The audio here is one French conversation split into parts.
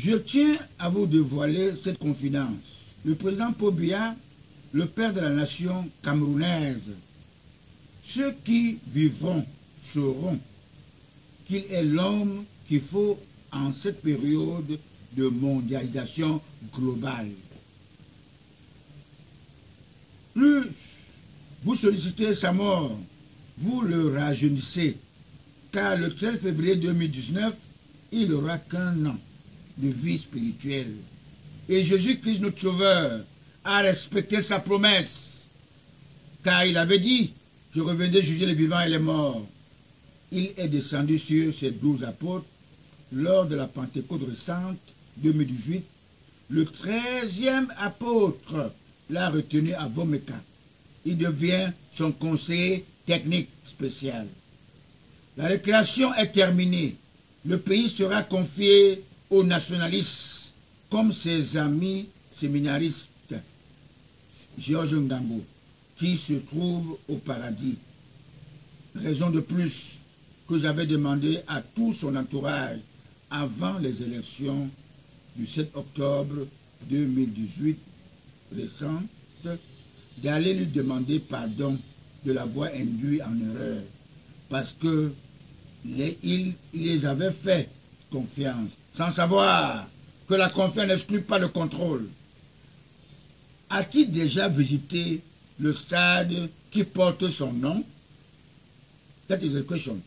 Je tiens à vous dévoiler cette confidence. Le président Paul Biya, le père de la nation camerounaise, ceux qui vivront sauront qu'il est l'homme qu'il faut en cette période de mondialisation globale. Plus vous sollicitez sa mort, vous le rajeunissez, car le 13 février 2019, il n'aura qu'un an de vie spirituelle. Et Jésus-Christ, notre Sauveur, a respecté sa promesse, car il avait dit, je reviendrai juger les vivants et les morts. Il est descendu sur ses 12 apôtres lors de la Pentecôte récente, 2018. Le 13e apôtre l'a retenu à Vomeka. Il devient son conseiller technique spécial. La récréation est terminée. Le pays sera confié aux nationalistes, comme ses amis séminaristes, Georges Ngambo, qui se trouve au paradis. Raison de plus que j'avais demandé à tout son entourage avant les élections du 7 octobre 2018 récentes d'aller lui demander pardon de l'avoir induit en erreur parce que il les avait fait confiance sans savoir que la confiance n'exclut pas le contrôle. A-t-il déjà visité le stade qui porte son nom? That is the question.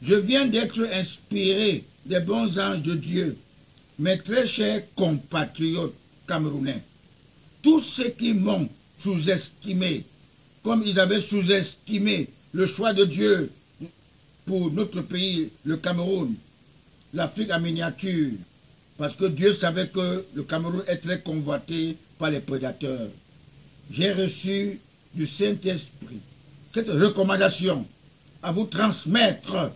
Je viens d'être inspiré des bons anges de Dieu, mes très chers compatriotes camerounais. Tous ceux qui m'ont sous-estimé, comme ils avaient sous-estimé le choix de Dieu pour notre pays, le Cameroun, l'Afrique en miniature, parce que Dieu savait que le Cameroun est très convoité par les prédateurs. J'ai reçu du Saint-Esprit cette recommandation à vous transmettre,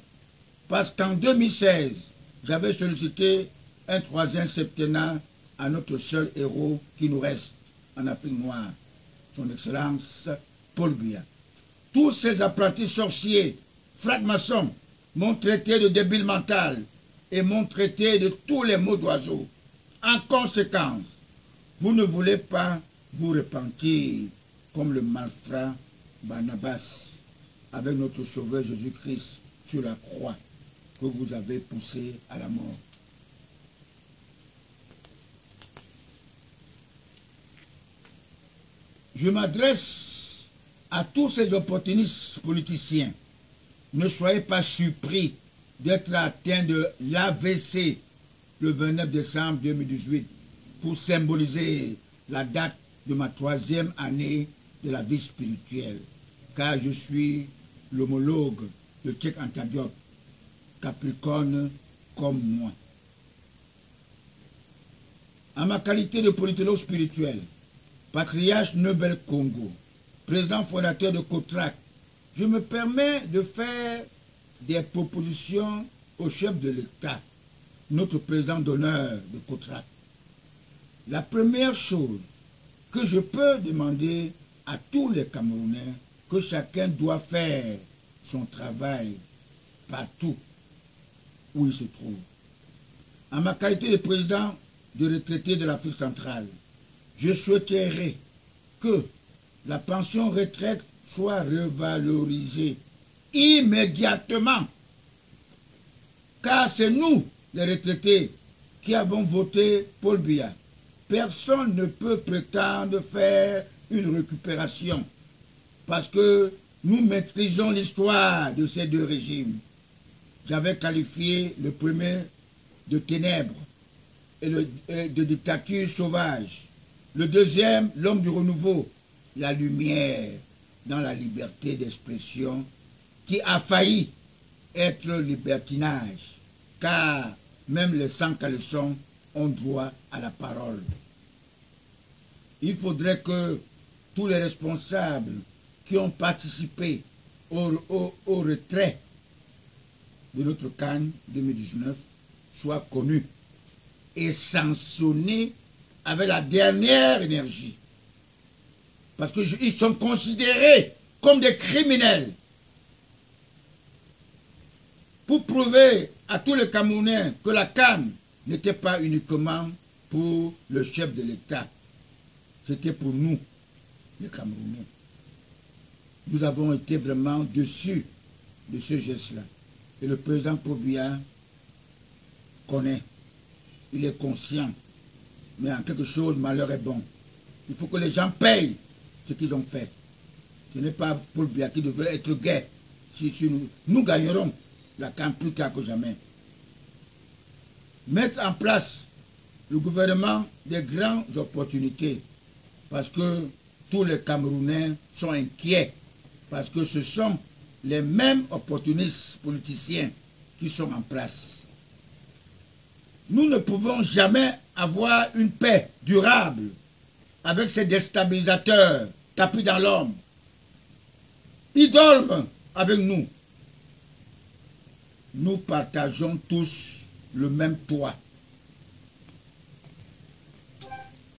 parce qu'en 2016, j'avais sollicité un 3e septennat à notre seul héros qui nous reste en Afrique noire, son Excellence Paul Biya. Tous ces apprentis sorciers, francs-maçons, m'ont traité de débile mental et m'ont traité de tous les mots d'oiseau. En conséquence, vous ne voulez pas vous repentir comme le malfrat Barnabas avec notre Sauveur Jésus-Christ sur la croix que vous avez poussé à la mort. Je m'adresse à tous ces opportunistes politiciens. Ne soyez pas surpris d'être atteint de l'AVC le 29 décembre 2018 pour symboliser la date de ma 3e année de la vie spirituelle, car je suis l'homologue de Cheikh Anta Diop, Capricorne comme moi. En ma qualité de politologue spirituel, patriarche Nobel Congo, président fondateur de COTRAC, je me permets de faire des propositions au chef de l'État, notre président d'honneur de COTRAC. La première chose que je peux demander à tous les Camerounais, que chacun doit faire son travail partout où il se trouve. En ma qualité de président de retraité de l'Afrique centrale, je souhaiterais que la pension retraite soit revalorisée immédiatement, car c'est nous, les retraités, qui avons voté Paul Biya. Personne ne peut prétendre faire une récupération, parce que nous maîtrisons l'histoire de ces deux régimes. J'avais qualifié le premier de ténèbres et de dictature sauvage. Le deuxième, l'homme du renouveau, la lumière dans la liberté d'expression qui a failli être libertinage, car même les sans-caleçons ont droit à la parole. Il faudrait que tous les responsables qui ont participé au retrait de notre CAN 2019 soient connus et sanctionnés avec la dernière énergie. Parce qu'ils sont considérés comme des criminels. Pour prouver à tous les Camerounais que la CAN n'était pas uniquement pour le chef de l'État, c'était pour nous, les Camerounais. Nous avons été vraiment déçus de ce geste-là. Et le président Paul Biya connaît, il est conscient, mais en quelque chose, malheur est bon. Il faut que les gens payent ce qu'ils ont fait. Ce n'est pas Paul Biya qui devait être gai. Si nous gagnerons la CAN plus tard que jamais. Mettre en place le gouvernement des grandes opportunités, parce que tous les Camerounais sont inquiets, parce que ce sont les mêmes opportunistes politiciens qui sont en place. Nous ne pouvons jamais avoir une paix durable avec ces déstabilisateurs tapis dans l'ombre. Ils dorment avec nous. Nous partageons tous le même toit.